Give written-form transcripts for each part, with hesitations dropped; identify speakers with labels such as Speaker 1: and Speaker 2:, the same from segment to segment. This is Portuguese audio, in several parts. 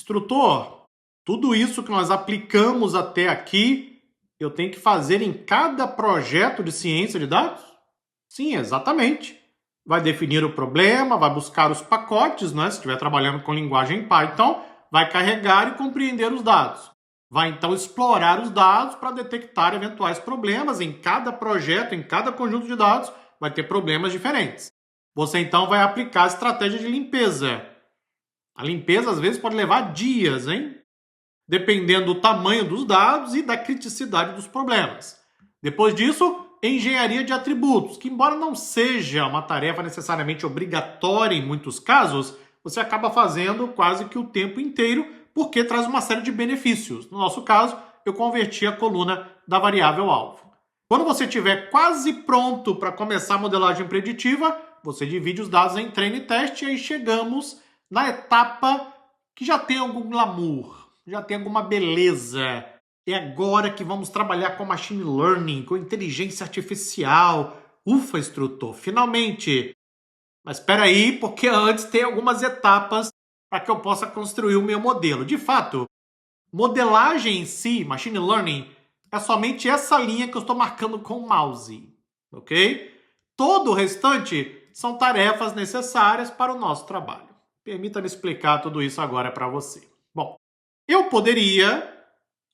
Speaker 1: Instrutor, tudo isso que nós aplicamos até aqui, eu tenho que fazer em cada projeto de ciência de dados? Sim, exatamente. Vai definir o problema, vai buscar os pacotes, né? Se estiver trabalhando com linguagem Python, vai carregar e compreender os dados. Vai então explorar os dados para detectar eventuais problemas. Em cada projeto, em cada conjunto de dados, vai ter problemas diferentes. Você então vai aplicar a estratégia de limpeza. A limpeza às vezes pode levar dias, hein? Dependendo do tamanho dos dados e da criticidade dos problemas. Depois disso, engenharia de atributos, que embora não seja uma tarefa necessariamente obrigatória em muitos casos, você acaba fazendo quase que o tempo inteiro, porque traz uma série de benefícios. No nosso caso, eu converti a coluna da variável alvo. Quando você estiver quase pronto para começar a modelagem preditiva, você divide os dados em treino e teste e aí chegamos na etapa que já tem algum glamour, já tem alguma beleza. É agora que vamos trabalhar com machine learning, com inteligência artificial. Ufa, instrutor, finalmente! Mas espera aí, porque antes tem algumas etapas para que eu possa construir o meu modelo. De fato, modelagem em si, machine learning, é somente essa linha que eu estou marcando com o mouse, ok? Todo o restante são tarefas necessárias para o nosso trabalho. Permita-me explicar tudo isso agora para você. Bom, eu poderia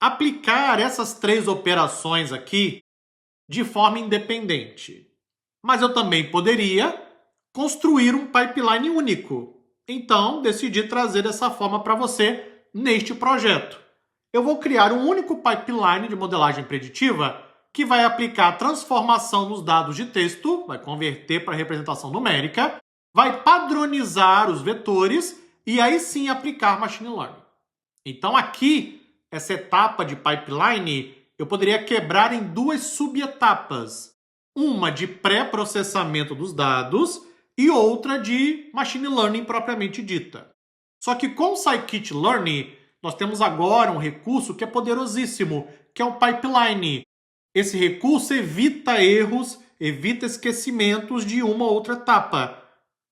Speaker 1: aplicar essas três operações aqui de forma independente. Mas eu também poderia construir um pipeline único. Então, decidi trazer dessa forma para você neste projeto. Eu vou criar um único pipeline de modelagem preditiva que vai aplicar a transformação nos dados de texto, vai converter para representação numérica, vai padronizar os vetores e aí sim aplicar machine learning. Então aqui, essa etapa de pipeline, eu poderia quebrar em duas subetapas. Uma de pré-processamento dos dados e outra de machine learning propriamente dita. Só que com o scikit-learn, nós temos agora um recurso que é poderosíssimo, que é o pipeline. Esse recurso evita erros, evita esquecimentos de uma ou outra etapa.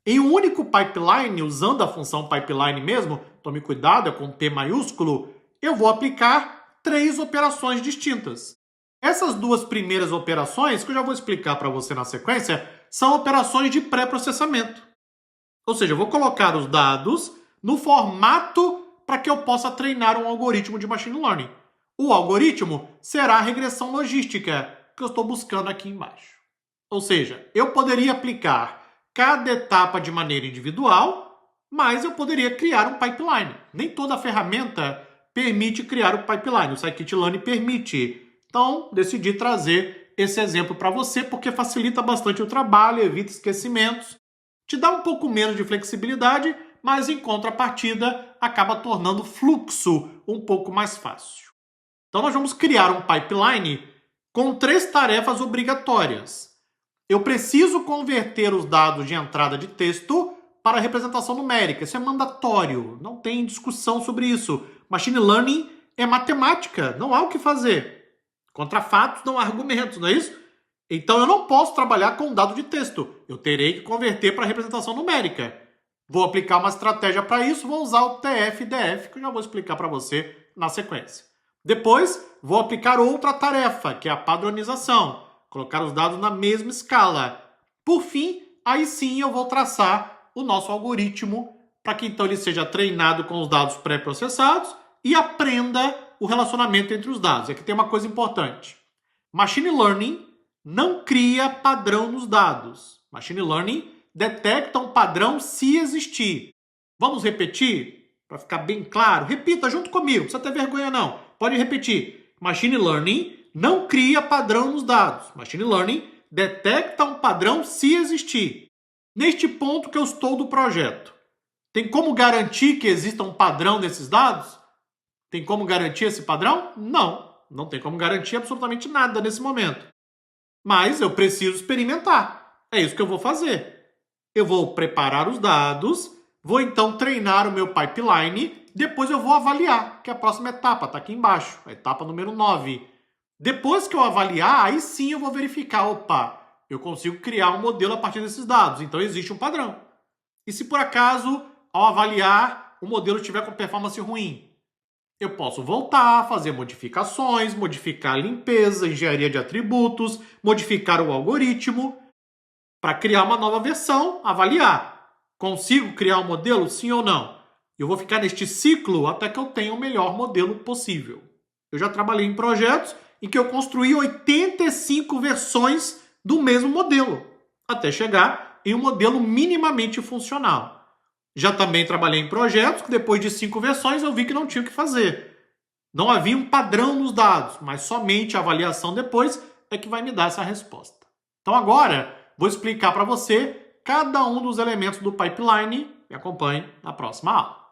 Speaker 1: Em um único pipeline, usando a função pipeline mesmo, tome cuidado, é com P maiúsculo, eu vou aplicar três operações distintas. Essas duas primeiras operações, que eu já vou explicar para você na sequência, são operações de pré-processamento. Ou seja, eu vou colocar os dados no formato para que eu possa treinar um algoritmo de machine learning. O algoritmo será a regressão logística, que eu estou buscando aqui embaixo. Ou seja, eu poderia aplicar cada etapa de maneira individual, mas eu poderia criar um pipeline. Nem toda ferramenta permite criar o pipeline. O scikit-learn permite. Então, decidi trazer esse exemplo para você, porque facilita bastante o trabalho, evita esquecimentos, te dá um pouco menos de flexibilidade, mas em contrapartida acaba tornando o fluxo um pouco mais fácil. Então, nós vamos criar um pipeline com três tarefas obrigatórias. Eu preciso converter os dados de entrada de texto para representação numérica. Isso é mandatório, não tem discussão sobre isso. Machine Learning é matemática, não há o que fazer. Contra fatos não há argumentos, não é isso? Então eu não posso trabalhar com dado de texto. Eu terei que converter para representação numérica. Vou aplicar uma estratégia para isso, vou usar o TF-DF, que eu já vou explicar para você na sequência. Depois, vou aplicar outra tarefa, que é a padronização. Colocar os dados na mesma escala. Por fim, aí sim eu vou traçar o nosso algoritmo para que então ele seja treinado com os dados pré-processados e aprenda o relacionamento entre os dados. Aqui tem uma coisa importante. Machine Learning não cria padrão nos dados. Machine Learning detecta um padrão se existir. Vamos repetir? Para ficar bem claro. Repita junto comigo, não precisa ter vergonha não. Pode repetir. Machine Learning não cria padrão nos dados. Machine Learning detecta um padrão se existir. Neste ponto que eu estou do projeto, tem como garantir que exista um padrão nesses dados? Tem como garantir esse padrão? Não, não tem como garantir absolutamente nada nesse momento. Mas eu preciso experimentar. É isso que eu vou fazer. Eu vou preparar os dados, vou então treinar o meu pipeline, depois eu vou avaliar, que é a próxima etapa, está aqui embaixo, a etapa número 9. Depois que eu avaliar, aí sim eu vou verificar, opa, eu consigo criar um modelo a partir desses dados, então existe um padrão. E se por acaso, ao avaliar, o modelo estiver com performance ruim? Eu posso voltar, fazer modificações, modificar a limpeza, engenharia de atributos, modificar o algoritmo para criar uma nova versão, avaliar. Consigo criar um modelo, sim ou não? Eu vou ficar neste ciclo até que eu tenha o melhor modelo possível. Eu já trabalhei em projetos em que eu construí 85 versões do mesmo modelo, até chegar em um modelo minimamente funcional. Já também trabalhei em projetos que depois de 5 versões eu vi que não tinha o que fazer. Não havia um padrão nos dados, mas somente a avaliação depois é que vai me dar essa resposta. Então agora vou explicar para você cada um dos elementos do pipeline. Me acompanhe na próxima aula.